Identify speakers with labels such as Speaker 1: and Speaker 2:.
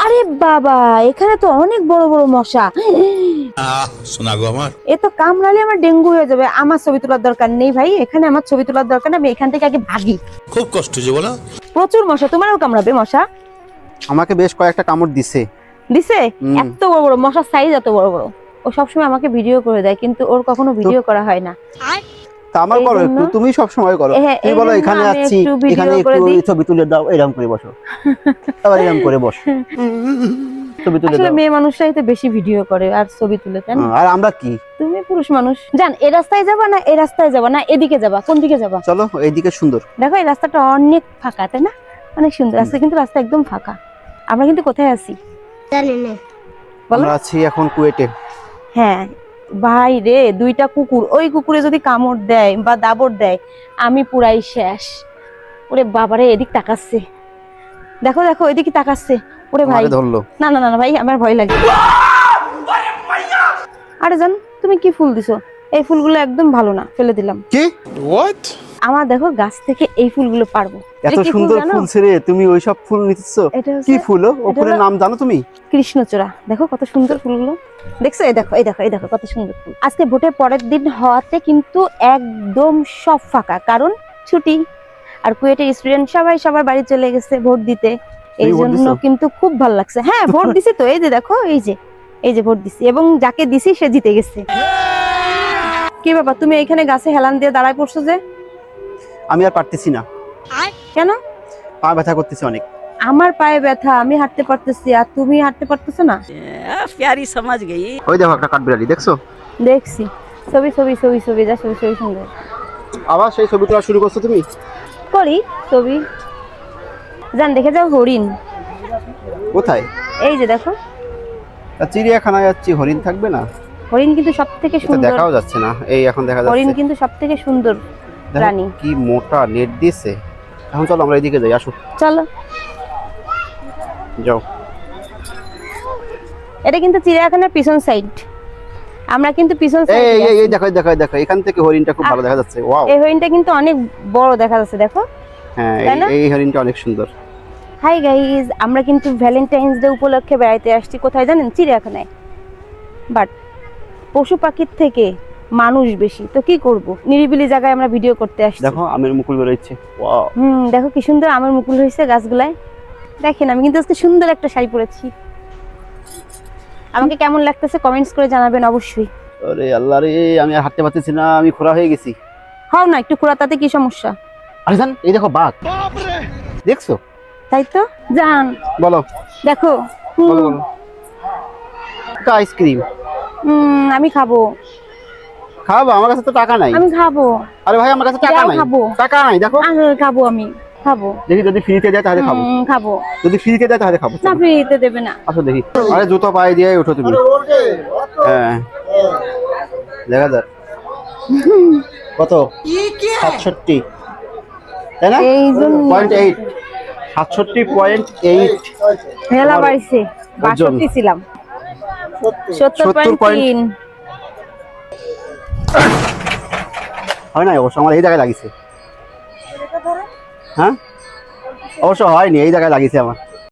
Speaker 1: আরে বাবা, এখানে তো অনেক বড় বড় মশা।
Speaker 2: শোনা গো আমার,
Speaker 1: এ তো কামড়ালে আমার ডেঙ্গু হয়ে যাবে। আমার ছবি তোলার দরকার নেই ভাই, এখানে আমার ছবি তোলার দরকার নেই। আমি এখান থেকে আগে ভাগি।
Speaker 2: খুব কষ্ট যে বলো।
Speaker 1: প্রচুর মশা, তোমারও কামড়াবে মশা?
Speaker 3: আমাকে বেশ কয়েকটা কামড় দিছে।
Speaker 1: দিছে? এত বড় বড় মশার সাইজ, এত বড় বড়। ও সবসময় আমাকে ভিডিও করে দেয়, কিন্তু ওর কখনো ভিডিও করা হয় না।
Speaker 3: তা আমার করো একটু, তুমি সব সময় করো। তুমি বলো এখানে আছি, এখানে একটু ছবি তুলে দাও, এরকম করে বসো, আবার এরকম করে বসো, ছবি তুলে
Speaker 1: আসলে
Speaker 3: দাও।
Speaker 1: মেয়ে মানুষরাই তো বেশি ভিডিও করে আর ছবি তুলে, তাই না?
Speaker 3: আর আমরা কি?
Speaker 1: তুমি পুরুষ মানুষ। জান, এই রাস্তায় যাবা না এই রাস্তায় যাবা না এদিকে যাবা, কোন দিকে যাবা?
Speaker 3: চলো, এইদিকে সুন্দর।
Speaker 1: দেখো এই রাস্তাটা অনেক ফাঁকা, তাই না? অনেক সুন্দর রাস্তা, কিন্তু রাস্তা একদম ফাঁকা। আমরা কিন্তু কোথায় আছি জানি না, বলো।
Speaker 3: আমরা আছি এখন কুয়েটে।
Speaker 1: হ্যাঁ ভাই রে, দুইটা কুকুর, ওই কুকুরে যদি কামড় দেয় বা দাবড় দেয়, আমি পুরাই শেষ। ওরে বাবারে, এদিক তাকাচ্ছে, দেখো দেখো এদিকে তাকাচ্ছে। ওরে ভাই,
Speaker 3: ধরলো।
Speaker 1: না না না ভাই, আমার ভয় লাগে। আরে জান, তুমি কি ফুল দিছো? এই ফুলগুলো একদম ভালো না, ফেলে দিলাম।
Speaker 3: কি? হোয়াট?
Speaker 1: আমার দেখো গাছ থেকে এই ফুলগুলো পারবো।
Speaker 3: এত সুন্দর ফুল ছেড়ে তুমি ওই সব ফুল নিতেছো? কি ফুল? ও ফুলের নাম জানো তুমি?
Speaker 1: কৃষ্ণচূড়া। দেখো কত সুন্দর ফুলগুলো, দেখছো? এই দেখো এই দেখো এই দেখো কত সুন্দর ফুল। আজকে ভোটের পরের দিন হওয়াতে কিন্তু একদম সব ফাঁকা, কারণ ছুটি। আর কুয়েটের স্টুডেন্ট সবাই সবার বাড়ি চলে গেছে ভোট দিতে, এই জন্য কিন্তু খুব ভালো লাগছে। হ্যাঁ ভোট দিছি তো, এই যে দেখো, এই যে ভোট দিছি, এবং যাকে দিছি সে জিতে গেছে। কি বাবা, তুমি এখানে গাছে হেলান দিয়ে দাঁড়ায় পড়ছো যে?
Speaker 3: আমি আর পারতেছি না।
Speaker 1: কেন?
Speaker 3: পা ব্যথা করতেছে অনেক।
Speaker 1: আমার পায়ে ব্যথা, আমি হাঁটতে পারতেছি, আর তুমি হাঁটতে পারতেছো না।
Speaker 4: প্যারি সমাজ গই।
Speaker 3: ওই দেখো একটা কাঠবিড়ালি, দেখছো?
Speaker 1: দেখছি, ছবি ছবি ছবি ছবি, যা ছবি ছবি সুন্দর।
Speaker 3: আবার সেই ছবি তোলা শুরু করছো তুমি?
Speaker 1: করি ছবি। জান, দেখে যাও হরিণ।
Speaker 3: কোথায়?
Speaker 1: এই যে দেখো।
Speaker 3: চিড়িয়াখানায় যাচ্ছি, হরিণ থাকবে না?
Speaker 1: হরিণ কিন্তু সব থেকে সুন্দর।
Speaker 3: দেখাও যাচ্ছে না, এই এখন দেখা যাচ্ছে।
Speaker 1: হরিণ কিন্তু সব থেকে সুন্দর প্রাণী।
Speaker 3: কি মোটা নেট দিয়েছে। এখন চলো আমরা এদিকে যাই, আসো।
Speaker 1: চলো
Speaker 3: যাও।
Speaker 1: এটা কিন্তু চিড়িয়াখানার পিছন সাইড, আমরা কিন্তু পিছন সাইড।
Speaker 3: এই দেখো দেখো দেখো, এখান থেকে হরিণটা খুব ভালো দেখা যাচ্ছে। ওয়াও,
Speaker 1: এই হরিণটা কিন্তু অনেক বড় দেখা যাচ্ছে, দেখো।
Speaker 3: হ্যাঁ, এই হরিণটা অনেক সুন্দর।
Speaker 1: হাই গাইজ, আমরা কিন্তু ভ্যালেন্টাইন্স ডে উপলক্ষে বেড়াইতে আসছি। কোথায় জানেন? চিড়িয়াখানায়। বাট পশু পাখির থেকে মানুষ বেশি, তো কি করব, নিরিবিলি জায়গায় আমরা ভিডিও করতে আসছি।
Speaker 3: দেখো আমের মুকুল বেরোচ্ছে। ওয়াও,
Speaker 1: দেখো কি সুন্দর আমের মুকুল হয়েছে গাছগুলায়। দেখেন, আমি কিন্তু আজকে সুন্দর একটা শাড়ি পরেছি। আমাকে কেমন লাগতেছে কমেন্টস করে জানাবেন অবশ্যই।
Speaker 3: আরে আল্লাহ রে, আমি আর হাঁটতে পারতেছি না, আমি খোঁড়া হয়ে গেছি।
Speaker 1: হও না একটু খোঁড়া, তাতে কি সমস্যা?
Speaker 3: আরে জান, এই দেখো বাঘ, দেখছো?
Speaker 1: তাই তো জান,
Speaker 3: বলো
Speaker 1: দেখো।
Speaker 3: বলো বলো। আইসক্রিম
Speaker 1: আমি খাবো।
Speaker 3: খাবো? আমার কাছে তো টাকা নাই।
Speaker 1: আমি খাবো।
Speaker 3: আরে ভাই, আমার কাছে টাকা নাই।
Speaker 1: খাবো।
Speaker 3: টাকা নাই, দেখো।
Speaker 1: খাবো, আমি খাবো।
Speaker 3: দেখি যদি ফ্রিতে দেয় তাহলে খাবো।
Speaker 1: খাবো।
Speaker 3: যদি ফ্রিতে দেয় তাহলে খাবো।
Speaker 1: না, ফ্রিতে দেবে না।
Speaker 3: আসো দেখি। আরে জুতো পায়ে দিয়ে ওঠো তুমি। হ্যাঁ, দেখা যাক কত। 67, তাই না? 0.8, 67.8।
Speaker 1: হেলা বাড়ছে, 62 ছিলাম। 70.3
Speaker 3: হয় না অবশ্য, আমার এই জায়গায় লাগিছে। হ্যাঁ, অবশ্য হয়নি, এই জায়গায় লাগিছে আমার।